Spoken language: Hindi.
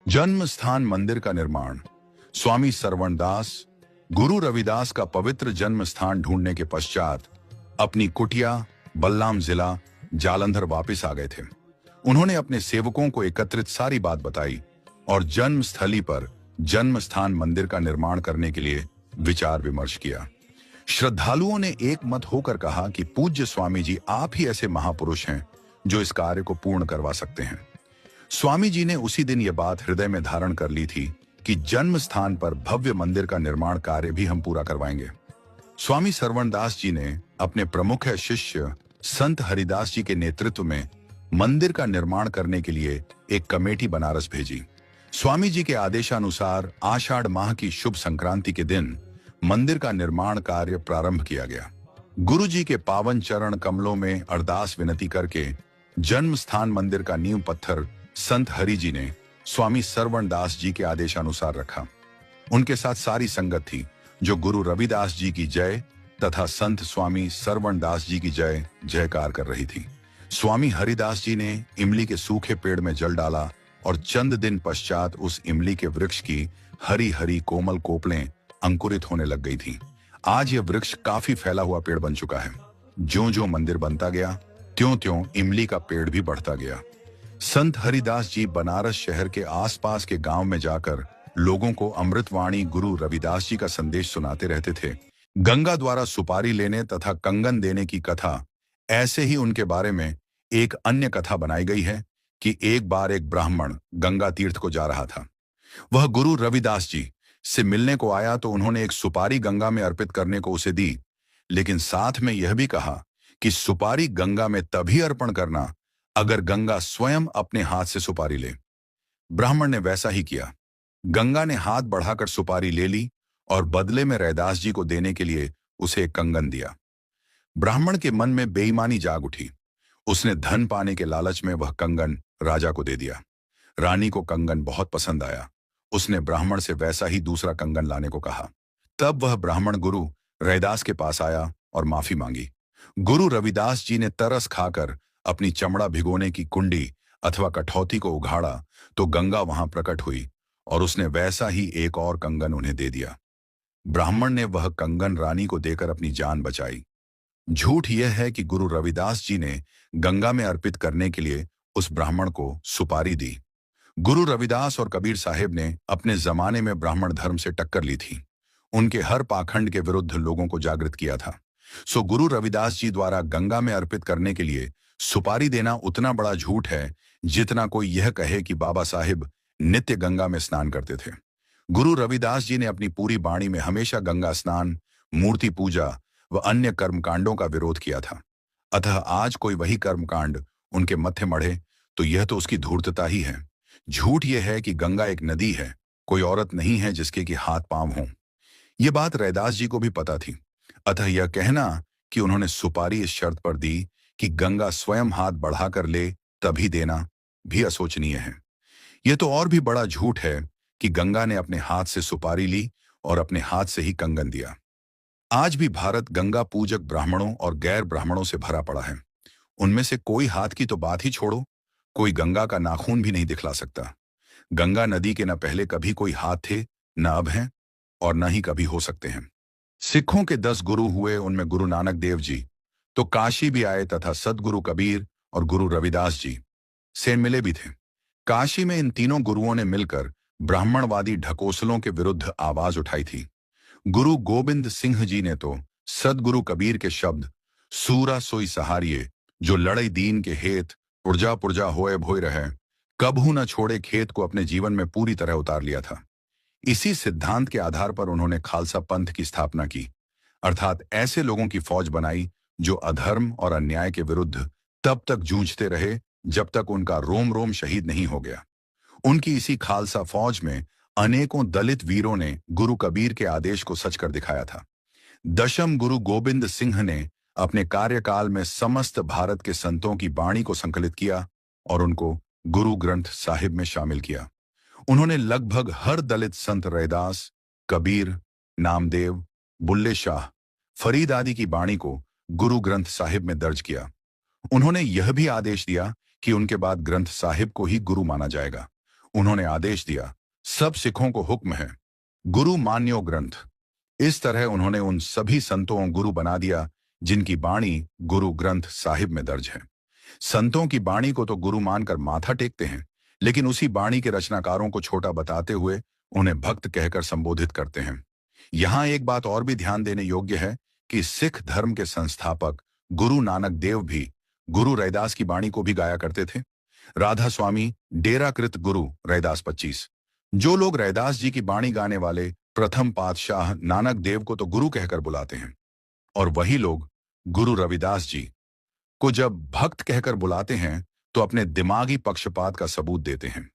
जन्म स्थान मंदिर का निर्माण। स्वामी सरवणदास गुरु रविदास का पवित्र जन्म स्थान ढूंढने के पश्चात अपनी कुटिया बल्लाम जिला जालंधर वापस आ गए थे। उन्होंने अपने सेवकों को एकत्रित सारी बात बताई और जन्म स्थली पर जन्म स्थान मंदिर का निर्माण करने के लिए विचार विमर्श किया। श्रद्धालुओं ने एक मत होकर कहा कि पूज्य स्वामी जी, आप ही ऐसे महापुरुष हैं जो इस कार्य को पूर्ण करवा सकते हैं। स्वामी जी ने उसी दिन यह बात हृदय में धारण कर ली थी कि जन्म स्थान पर भव्य मंदिर का निर्माण कार्य भी हम पूरा करवाएंगे। स्वामी सरवणदास जी ने अपने प्रमुख शिष्य संत हरिदास जी के नेतृत्व में मंदिर का निर्माण करने के लिए एक कमेटी बनारस भेजी। स्वामी जी के आदेशानुसार आषाढ़ माह की शुभ संक्रांति के दिन मंदिर का निर्माण कार्य प्रारंभ किया गया। गुरु जी के पावन चरण कमलों में अरदास विनती करके जन्म स्थान मंदिर का नींव पत्थर संत हरि जी ने स्वामी सरवणदास जी के आदेशानुसार रखा। उनके साथ सारी संगत थी जो गुरु रविदास जी की जय तथा संत स्वामी सरवणदास जी की जय जयकार कर रही थी। स्वामी हरिदास जी ने इमली के सूखे पेड़ में जल डाला और चंद दिन पश्चात उस इमली के वृक्ष की हरी हरी कोमल कोपलें अंकुरित होने लग गई थी। आज यह वृक्ष काफी फैला हुआ पेड़ बन चुका है। ज्यों ज्यों मंदिर बनता गया त्यों त्यों इमली का पेड़ भी बढ़ता गया। संत हरिदास जी बनारस शहर के आसपास के गांव में जाकर लोगों को अमृतवाणी गुरु रविदास जी का संदेश सुनाते रहते थे। गंगा द्वारा सुपारी लेने तथा कंगन देने की कथा, ऐसे ही उनके बारे में एक अन्य कथा बनाई गई है कि एक बार एक ब्राह्मण गंगा तीर्थ को जा रहा था। वह गुरु रविदास जी से मिलने को आया तो उन्होंने एक सुपारी गंगा में अर्पित करने को उसे दी, लेकिन साथ में यह भी कहा कि सुपारी गंगा में तभी अर्पण करना अगर गंगा स्वयं अपने हाथ से सुपारी ले। ब्राह्मण ने वैसा ही किया। गंगा ने हाथ बढ़ाकर सुपारी ले ली और बदले में रैदास जी को देने के लिए उसे एक कंगन दिया। ब्राह्मण के मन में बेईमानी जाग उठी। उसने धन पाने के लालच में वह कंगन राजा को दे दिया। रानी को कंगन बहुत पसंद आया। उसने ब्राह्मण से वैसा ही दूसरा कंगन लाने को कहा। तब वह ब्राह्मण गुरु रैदास के पास आया और माफी मांगी। गुरु रविदास जी ने तरस खाकर अपनी चमड़ा भिगोने की कुंडी अथवा कठौती को उघाड़ा तो गंगा वहां प्रकट हुई और उसने वैसा ही एक और कंगन उन्हें दे दिया। ब्राह्मण ने वह कंगन रानी को देकर अपनी जान बचाई। झूठ यह है कि गुरु रविदास जी ने गंगा में अर्पित करने के लिए उस ब्राह्मण को सुपारी दी। गुरु रविदास और कबीर साहिब ने अपने जमाने में ब्राह्मण धर्म से टक्कर ली थी। उनके हर पाखंड के विरुद्ध लोगों को जागृत किया था। सो गुरु रविदास जी द्वारा गंगा में अर्पित करने के लिए सुपारी देना उतना बड़ा झूठ है जितना कोई यह कहे कि बाबा साहिब नित्य गंगा में स्नान करते थे। गुरु रविदास जी ने अपनी पूरी वाणी में हमेशा गंगा स्नान, मूर्ति पूजा व अन्य कर्मकांडों का विरोध किया था। अतः आज कोई वही कर्मकांड उनके मत्थे मढ़े तो यह तो उसकी धूर्तता ही है। झूठ यह है कि गंगा एक नदी है, कोई औरत नहीं है जिसके कि हाथ पांव हों। यह बात रैदास जी को भी पता थी। अतः यह कहना कि उन्होंने सुपारी इस शर्त पर दी कि गंगा स्वयं हाथ बढ़ाकर ले तभी देना भी असोचनीय है। यह तो और भी बड़ा झूठ है कि गंगा ने अपने हाथ से सुपारी ली और अपने हाथ से ही कंगन दिया। आज भी भारत गंगा पूजक ब्राह्मणों और गैर ब्राह्मणों से भरा पड़ा है। उनमें से कोई हाथ की तो बात ही छोड़ो, कोई गंगा का नाखून भी नहीं दिखला सकता। गंगा नदी के न पहले कभी कोई हाथ थे, न अब हैं और न ही कभी हो सकते हैं। सिखों के 10 गुरु हुए, उनमें गुरु नानक देव जी तो काशी भी आए तथा सदगुरु कबीर और गुरु रविदास जी से मिले भी थे। काशी में इन तीनों गुरुओं ने मिलकर ब्राह्मणवादी ढकोसलों के विरुद्ध आवाज उठाई थी। गुरु गोविंद सिंह जी ने तो सदगुरु कबीर के शब्द सूरा सोई सहारिये, जो लड़ई दीन के हेत पुरजा पुरजा होए भोय रहे, कबहू न छोड़े खेत को अपने जीवन में पूरी तरह उतार लिया था। इसी सिद्धांत के आधार पर उन्होंने खालसा पंथ की स्थापना की, अर्थात ऐसे लोगों की फौज बनाई जो अधर्म और अन्याय के विरुद्ध तब तक जूझते रहे जब तक उनका रोम रोम शहीद नहीं हो गया। उनकी इसी खालसा फौज में अनेकों दलित वीरों ने गुरु कबीर के आदेश को सच कर दिखाया था। दशम गुरु गोविंद सिंह ने अपने कार्यकाल में समस्त भारत के संतों की वाणी को संकलित किया और उनको गुरु ग्रंथ साहिब में शामिल किया। उन्होंने लगभग हर दलित संत रैदास, कबीर, नामदेव, बुल्ले शाह, फरीद आदि की वाणी को गुरु ग्रंथ साहिब में दर्ज किया। उन्होंने यह भी आदेश दिया कि उनके बाद ग्रंथ साहिब को ही गुरु माना जाएगा। उन्होंने आदेश दिया, सब सिखों को हुक्म है, गुरु मान्यो ग्रंथ। इस तरह उन्होंने उन सभी संतों को गुरु बना दिया जिनकी बाणी गुरु ग्रंथ साहिब में दर्ज है। संतों की बाणी को तो गुरु मानकर माथा टेकते हैं, लेकिन उसी बाणी के रचनाकारों को छोटा बताते हुए उन्हें भक्त कहकर संबोधित करते हैं। यहां एक बात और भी ध्यान देने योग्य है कि सिख धर्म के संस्थापक गुरु नानक देव भी गुरु रैदास की बाणी को भी गाया करते थे। राधा स्वामी डेरा कृत गुरु रैदास 25। जो लोग रैदास जी की बाणी गाने वाले प्रथम पातशाह नानक देव को तो गुरु कहकर बुलाते हैं, और वही लोग गुरु रविदास जी को जब भक्त कहकर बुलाते हैं तो अपने दिमागी पक्षपात का सबूत देते हैं।